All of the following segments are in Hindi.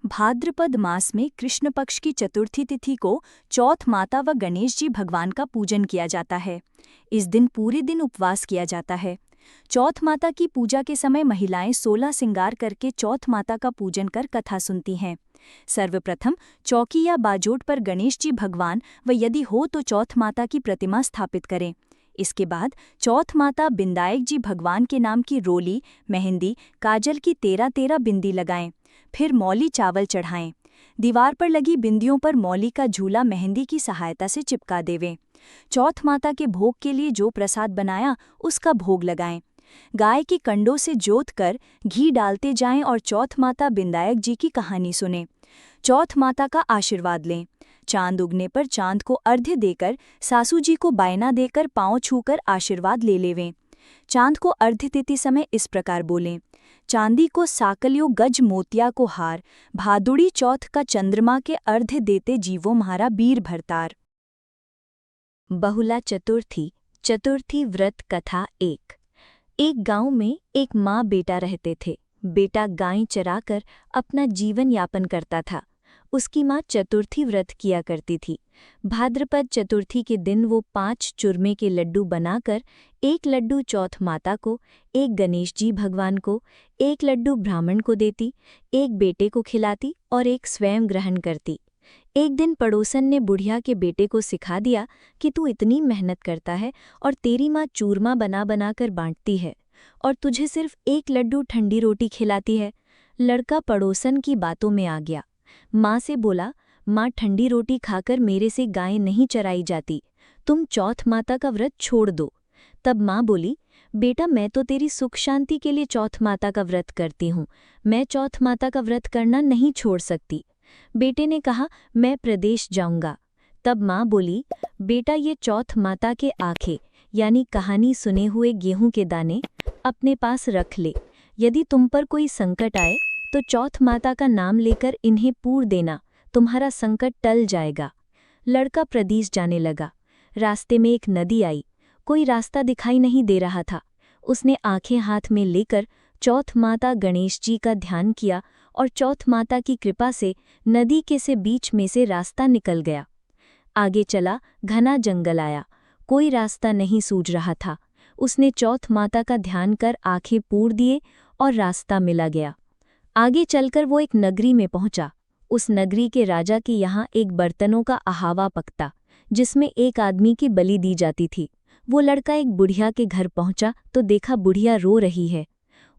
भाद्रपद मास में कृष्ण पक्ष की चतुर्थी तिथि को चौथ माता व गणेश जी भगवान का पूजन किया जाता है। इस दिन पूरे दिन उपवास किया जाता है। चौथ माता की पूजा के समय महिलाएं 16 श्रृंगार करके चौथ माता का पूजन कर कथा सुनती हैं। सर्वप्रथम चौकी या बाजोट पर गणेश जी भगवान व यदि हो तो चौथ माता की प्रतिमा स्थापित करें। इसके बाद चौथ माता बिंदायक जी भगवान के नाम की रोली, मेहंदी, काजल की 13 बिंदी लगाएं। फिर मौली चावल चढ़ाएं। दीवार पर लगी बिंदियों पर मौली का झूला मेहंदी की सहायता से चिपका देवें। चौथ माता के भोग के लिए जो प्रसाद बनाया उसका भोग लगाएं। गाय की कंडों से जोत कर घी डालते जाएं और चौथ माता बिंदायक जी की कहानी सुनें। चौथ माता का आशीर्वाद लें। चांद उगने पर चांद को अर्घ्य देकर सासू जी को बायना देकर पांव छूकर आशीर्वाद ले लेवें। चांद को अर्घ्य देते समय इस प्रकार बोलें, चांदी को साकलियो गज मोतिया को हार, भादुड़ी चौथ का चंद्रमा के अर्घ्य देते जीवो म्हारा बीर भरतार। बहुला चतुर्थी। चतुर्थी व्रत कथा। एक गांव में एक माँ बेटा रहते थे। बेटा गाय चराकर अपना जीवन यापन करता था। उसकी माँ चतुर्थी व्रत किया करती थी। भाद्रपद चतुर्थी के दिन वो 5 चूरमे के लड्डू बनाकर, एक लड्डू चौथ माता को, एक गणेश जी भगवान को, एक लड्डू ब्राह्मण को देती, एक बेटे को खिलाती और एक स्वयं ग्रहण करती। एक दिन पड़ोसन ने बुढ़िया के बेटे को सिखा दिया कि तू इतनी मेहनत करता है और तेरी माँ चूरमा बना बनाकर बांटती है और तुझे सिर्फ एक लड्डू ठंडी रोटी खिलाती है। लड़का पड़ोसन की बातों में आ गया। माँ से बोला, माँ ठंडी रोटी खाकर मेरे से गाय नहीं चराई जाती, तुम चौथ माता का व्रत छोड़ दो। तब माँ बोली, बेटा मैं तो तेरी सुख शांति के लिए चौथ माता का व्रत करती हूँ, मैं चौथ माता का व्रत करना नहीं छोड़ सकती। बेटे ने कहा, मैं प्रदेश जाऊंगा। तब माँ बोली, बेटा ये चौथ माता के आखे यानी कहानी सुने हुए गेहूं के दाने अपने पास रख ले। यदि तुम पर कोई संकट आए तो चौथ माता का नाम लेकर इन्हें पूर देना, तुम्हारा संकट टल जाएगा। लड़का प्रदेश जाने लगा। रास्ते में एक नदी आई। कोई रास्ता दिखाई नहीं दे रहा था। उसने आंखें हाथ में लेकर चौथ माता गणेश जी का ध्यान किया और चौथ माता की कृपा से नदी के से बीच में से रास्ता निकल गया। आगे चला, घना जंगल आया। कोई रास्ता नहीं सूझ रहा था। उसने चौथ माता का ध्यान कर आंखें पूर दिए और रास्ता मिला गया। आगे चलकर वो एक नगरी में पहुंचा। उस नगरी के राजा के यहाँ एक बर्तनों का अहावा पकता, जिसमें एक आदमी की बलि दी जाती थी। वो लड़का एक बुढ़िया के घर पहुंचा तो देखा बुढ़िया रो रही है।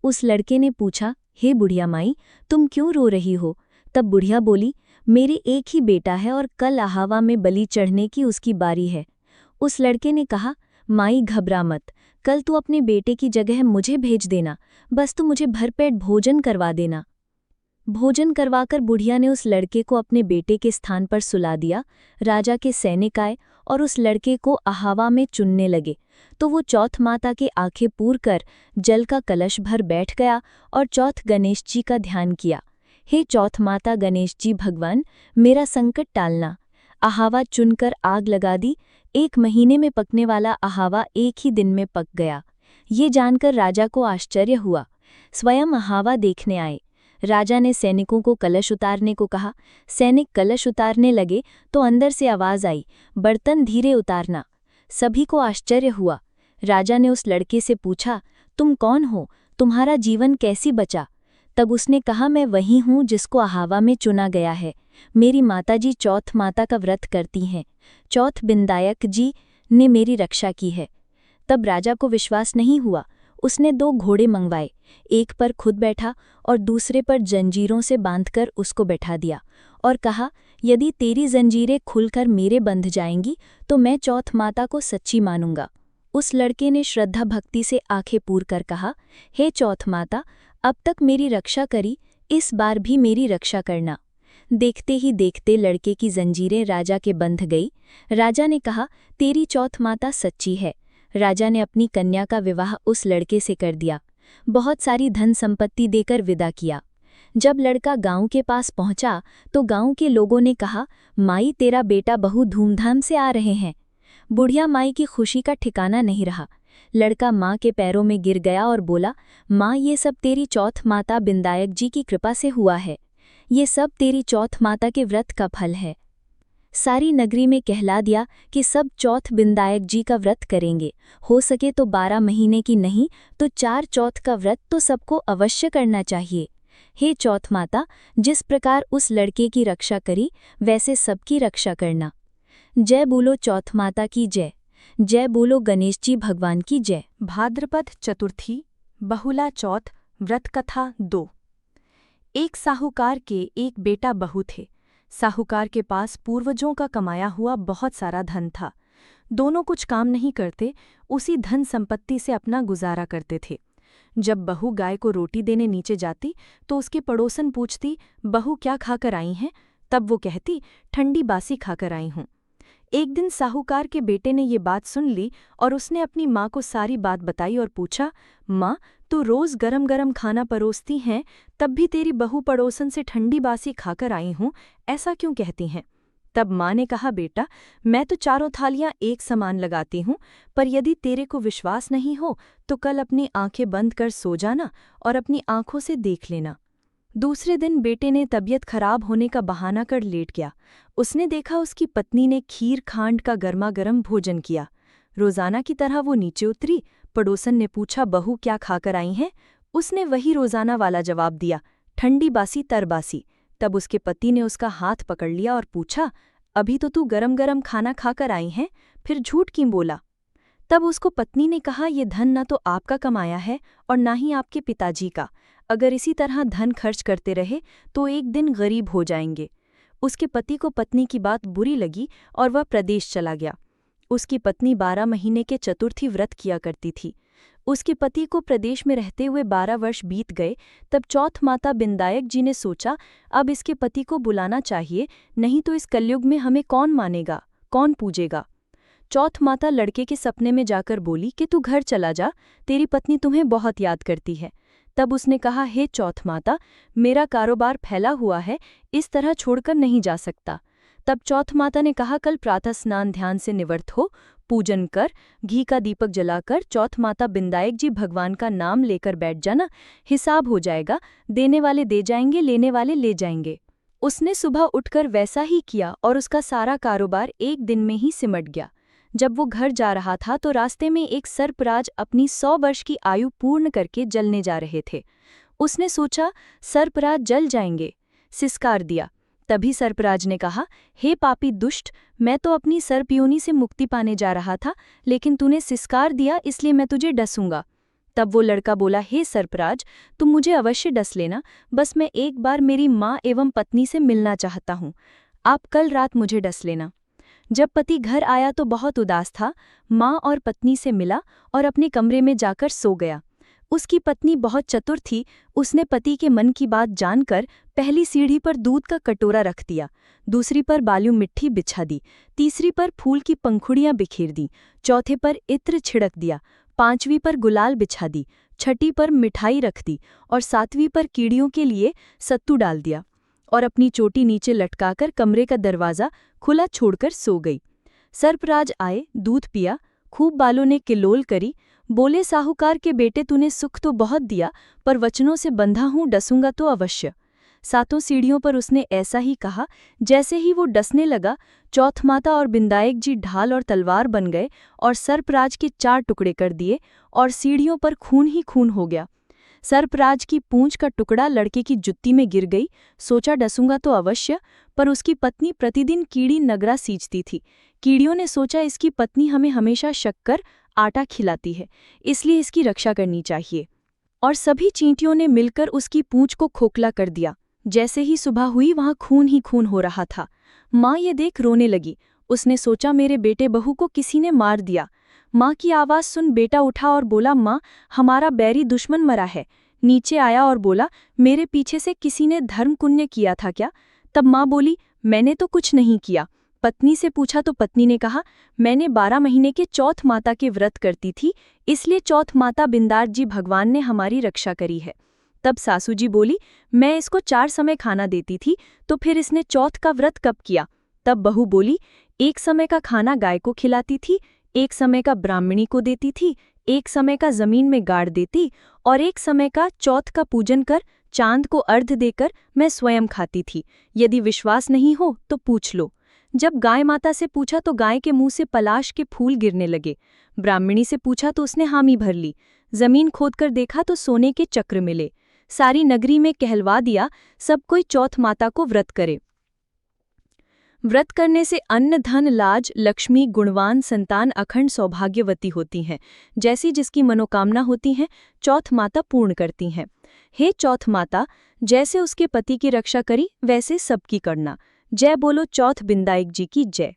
उस लड़के ने पूछा, हे बुढ़िया माई, तुम क्यों रो रही हो? तब बुढ़िया बोली, मेरे एक ही बेटा है और कल अहावा में बलि चढ़ने की उसकी बारी है। उस लड़के ने कहा, माई घबरा मत, कल तू अपने बेटे की जगह मुझे भेज देना, बस तू मुझे भरपेट भोजन करवा देना। भोजन करवाकर बुढ़िया ने उस लड़के को अपने बेटे के स्थान पर सुला दिया। राजा के सैनिक आए और उस लड़के को अहावा में चुनने लगे तो वो चौथ माता के आंखें पूर कर जल का कलश भर बैठ गया और चौथ गणेश जी का ध्यान किया। हे चौथ माता गणेश जी भगवान, मेरा संकट टालना। अहावा चुनकर आग लगा दी। 1 महीने में पकने वाला अहावा एक ही दिन में पक गया। ये जानकर राजा को आश्चर्य हुआ। स्वयं अहावा देखने आए। राजा ने सैनिकों को कलश उतारने को कहा। सैनिक कलश उतारने लगे तो अंदर से आवाज आई, बर्तन धीरे उतारना। सभी को आश्चर्य हुआ। राजा ने उस लड़के से पूछा, तुम कौन हो? तुम्हारा जीवन कैसी बचा? तब उसने कहा, मैं वही हूँ जिसको अहावा में चुना गया है। मेरी माताजी चौथ माता का व्रत करती हैं। चौथ बिंदायक जी ने मेरी रक्षा की है। तब राजा को विश्वास नहीं हुआ। उसने 2 घोड़े मंगवाए, एक पर खुद बैठा और दूसरे पर जंजीरों से बांधकर उसको बैठा दिया और कहा, यदि तेरी जंजीरें खुलकर मेरे बंध जाएंगी तो मैं चौथ माता को सच्ची मानूंगा। उस लड़के ने श्रद्धा भक्ति से आंखें पूर कर कहा, हे चौथ माता, अब तक मेरी रक्षा करी, इस बार भी मेरी रक्षा करना। देखते ही देखते लड़के की जंजीरें राजा के बंध गई। राजा ने कहा, तेरी चौथ माता सच्ची है। राजा ने अपनी कन्या का विवाह उस लड़के से कर दिया। बहुत सारी धन संपत्ति देकर विदा किया। जब लड़का गांव के पास पहुंचा तो गांव के लोगों ने कहा, माई तेरा बेटा बहु धूमधाम से आ रहे हैं। बुढ़िया माई की खुशी का ठिकाना नहीं रहा। लड़का माँ के पैरों में गिर गया और बोला, माँ ये सब तेरी चौथ माता बिंदायक जी की कृपा से हुआ है। ये सब तेरी चौथ माता के व्रत का फल है। सारी नगरी में कहला दिया कि सब चौथ बिंदायक जी का व्रत करेंगे, हो सके तो 12 महीने की नहीं तो 4 चौथ का व्रत तो सबको अवश्य करना चाहिए। हे चौथ माता, जिस प्रकार उस लड़के की रक्षा करी वैसे सबकी रक्षा करना। जय बोलो चौथ माता की जय। जय बोलो गणेश जी भगवान की जय। भाद्रपद चतुर्थी बहुला चौथ व्रत कथा 2। एक साहूकार के एक बेटा बहू थे। साहूकार के पास पूर्वजों का कमाया हुआ बहुत सारा धन था। दोनों कुछ काम नहीं करते, उसी धन संपत्ति से अपना गुजारा करते थे। जब बहू गाय को रोटी देने नीचे जाती तो उसकी पड़ोसन पूछती, बहू क्या खाकर आई हैं? तब वो कहती, ठंडी बासी खाकर आई हूँ। एक दिन साहूकार के बेटे ने ये बात सुन ली और उसने अपनी माँ को सारी बात बताई और पूछा, माँ, तू रोज गरम गरम खाना परोसती हैं, तब भी तेरी बहू पड़ोसन से ठंडी बासी खाकर आई हूँ, ऐसा क्यों कहती हैं? तब माँ ने कहा, बेटा, मैं तो चारों थालियां एक समान लगाती हूँ, पर यदि तेरे को विश्वास नहीं हो तो कल अपनी आंखें बंद कर सो जाना और अपनी आंखों से देख लेना। दूसरे दिन बेटे ने तबीयत खराब होने का बहाना कर लेट गया। उसने देखा उसकी पत्नी ने खीर खांड का गर्मा गर्म भोजन किया। रोजाना की तरह वो नीचे उतरी। पड़ोसन ने पूछा, बहू क्या खाकर आई हैं? उसने वही रोजाना वाला जवाब दिया, ठंडी बासी तरबासी। तब उसके पति ने उसका हाथ पकड़ लिया और पूछा, अभी तो तू गरम गरम खाना खाकर आई हैं, फिर झूठ क्यों बोला? तब उसको पत्नी ने कहा, ये धन न तो आपका कमाया है और न ही आपके पिताजी का। अगर इसी तरह धन खर्च करते रहे तो एक दिन गरीब हो जाएंगे। उसके पति को पत्नी की बात बुरी लगी और वह प्रदेश चला गया। उसकी पत्नी 12 महीने के चतुर्थी व्रत किया करती थी। उसके पति को प्रदेश में रहते हुए 12 वर्ष बीत गए। तब चौथ माता बिंदायक जी ने सोचा, अब इसके पति को बुलाना चाहिए, नहीं तो इस कलयुग में हमें कौन मानेगा, कौन पूजेगा। चौथ माता लड़के के सपने में जाकर बोली कि तू घर चला जा, तेरी पत्नी तुम्हें बहुत याद करती है। तब उसने कहा, हे चौथ माता, मेरा कारोबार फैला हुआ है, इस तरह छोड़कर नहीं जा सकता। तब चौथ माता ने कहा, कल प्रातः स्नान ध्यान से निवृत्त हो, पूजन कर, घी का दीपक जलाकर चौथ माता बिंदायक जी भगवान का नाम लेकर बैठ जाना, हिसाब हो जाएगा, देने वाले दे जाएंगे, लेने वाले ले जाएंगे। उसने सुबह उठकर वैसा ही किया और उसका सारा कारोबार एक दिन में ही सिमट गया। जब वो घर जा रहा था तो रास्ते में एक सर्पराज अपनी 100 वर्ष की आयु पूर्ण करके जलने जा रहे थे। उसने सोचा, सर्पराज जल जाएंगे, सिसकार दिया। तभी सर्पराज ने कहा, हे पापी दुष्ट, मैं तो अपनी सर्पयोनि से मुक्ति पाने जा रहा था, लेकिन तूने सिसकार दिया, इसलिए मैं तुझे डसूंगा। तब वो लड़का बोला, हे सर्पराज, तुम मुझे अवश्य डस लेना, बस मैं एक बार मेरी माँ एवं पत्नी से मिलना चाहता हूँ। आप कल रात मुझे डस लेना। जब पति घर आया तो बहुत उदास था। माँ और पत्नी से मिला और अपने कमरे में जाकर सो गया। उसकी पत्नी बहुत चतुर थी। उसने पति के मन की बात जानकर पहली सीढ़ी पर दूध का कटोरा रख दिया, दूसरी पर बालू मिट्टी बिछा दी, तीसरी पर फूल की पंखुड़ियां बिखेर दी, चौथे पर इत्र छिड़क दिया, पांचवीं पर गुलाल बिछा दी, छठी पर मिठाई रख दी और सातवीं पर कीड़ियों के लिए सत्तू डाल दिया और अपनी चोटी नीचे लटकाकर कमरे का दरवाज़ा खुला छोड़कर सो गई। सर्पराज आए, दूध पिया, खूब बालों ने किलोल करी। बोले, साहूकार के बेटे, तूने सुख तो बहुत दिया, पर वचनों से बंधा हूँ, डसूंगा तो अवश्य। 7 सीढ़ियों पर उसने ऐसा ही कहा। जैसे ही वो डसने लगा, चौथ माता और बिंदायक जी ढाल और तलवार बन गए और सर्पराज के 4 टुकड़े कर दिए और सीढ़ियों पर खून ही खून हो गया। सर्पराज की पूंछ का टुकड़ा लड़के की जुत्ती में गिर गई। सोचा, डसूंगा तो अवश्य, पर उसकी पत्नी प्रतिदिन कीड़ी नगरा सींचती थी। कीड़ियों ने सोचा, इसकी पत्नी हमें हमेशा शक्कर आटा खिलाती है, इसलिए इसकी रक्षा करनी चाहिए। और सभी चींटियों ने मिलकर उसकी पूंछ को खोखला कर दिया। जैसे ही सुबह हुई वहां खून ही खून हो रहा था। माँ ये देख रोने लगी। उसने सोचा, मेरे बेटे बहू को किसी ने मार दिया। माँ की आवाज़ सुन बेटा उठा और बोला, माँ, हमारा बैरी दुश्मन मरा है। नीचे आया और बोला, मेरे पीछे से किसी ने धर्म पुण्य किया था क्या? तब माँ बोली, मैंने तो कुछ नहीं किया। पत्नी से पूछा तो पत्नी ने कहा, मैंने 12 महीने के चौथ माता के व्रत करती थी, इसलिए चौथ माता बिंदार जी भगवान ने हमारी रक्षा करी है। तब सासू जी बोली, मैं इसको 4 समय खाना देती थी, तो फिर इसने चौथ का व्रत कब किया? तब बहू बोली, 1 समय का खाना गाय को खिलाती थी, 1 समय का ब्राह्मणी को देती थी, 1 समय का जमीन में गाड़ देती और 1 समय का चौथ का पूजन कर चांद को अर्घ देकर मैं स्वयं खाती थी। यदि विश्वास नहीं हो तो पूछ लो। जब गाय माता से पूछा तो गाय के मुंह से पलाश के फूल गिरने लगे। ब्राह्मणी से पूछा तो उसने हामी भर ली। जमीन खोदकर देखा तो सोने के चक्र मिले। सारी नगरी में कहलवा दिया, सब कोई चौथ माता को व्रत करे। व्रत करने से अन्न, धन, लाज, लक्ष्मी, गुणवान संतान, अखंड सौभाग्यवती होती हैं। जैसी जिसकी मनोकामना होती हैं, चौथ माता पूर्ण करती हैं। हे चौथ माता, जैसे उसके पति की रक्षा करी वैसे सबकी करना। जय बोलो चौथ बिंदाईक जी की जय।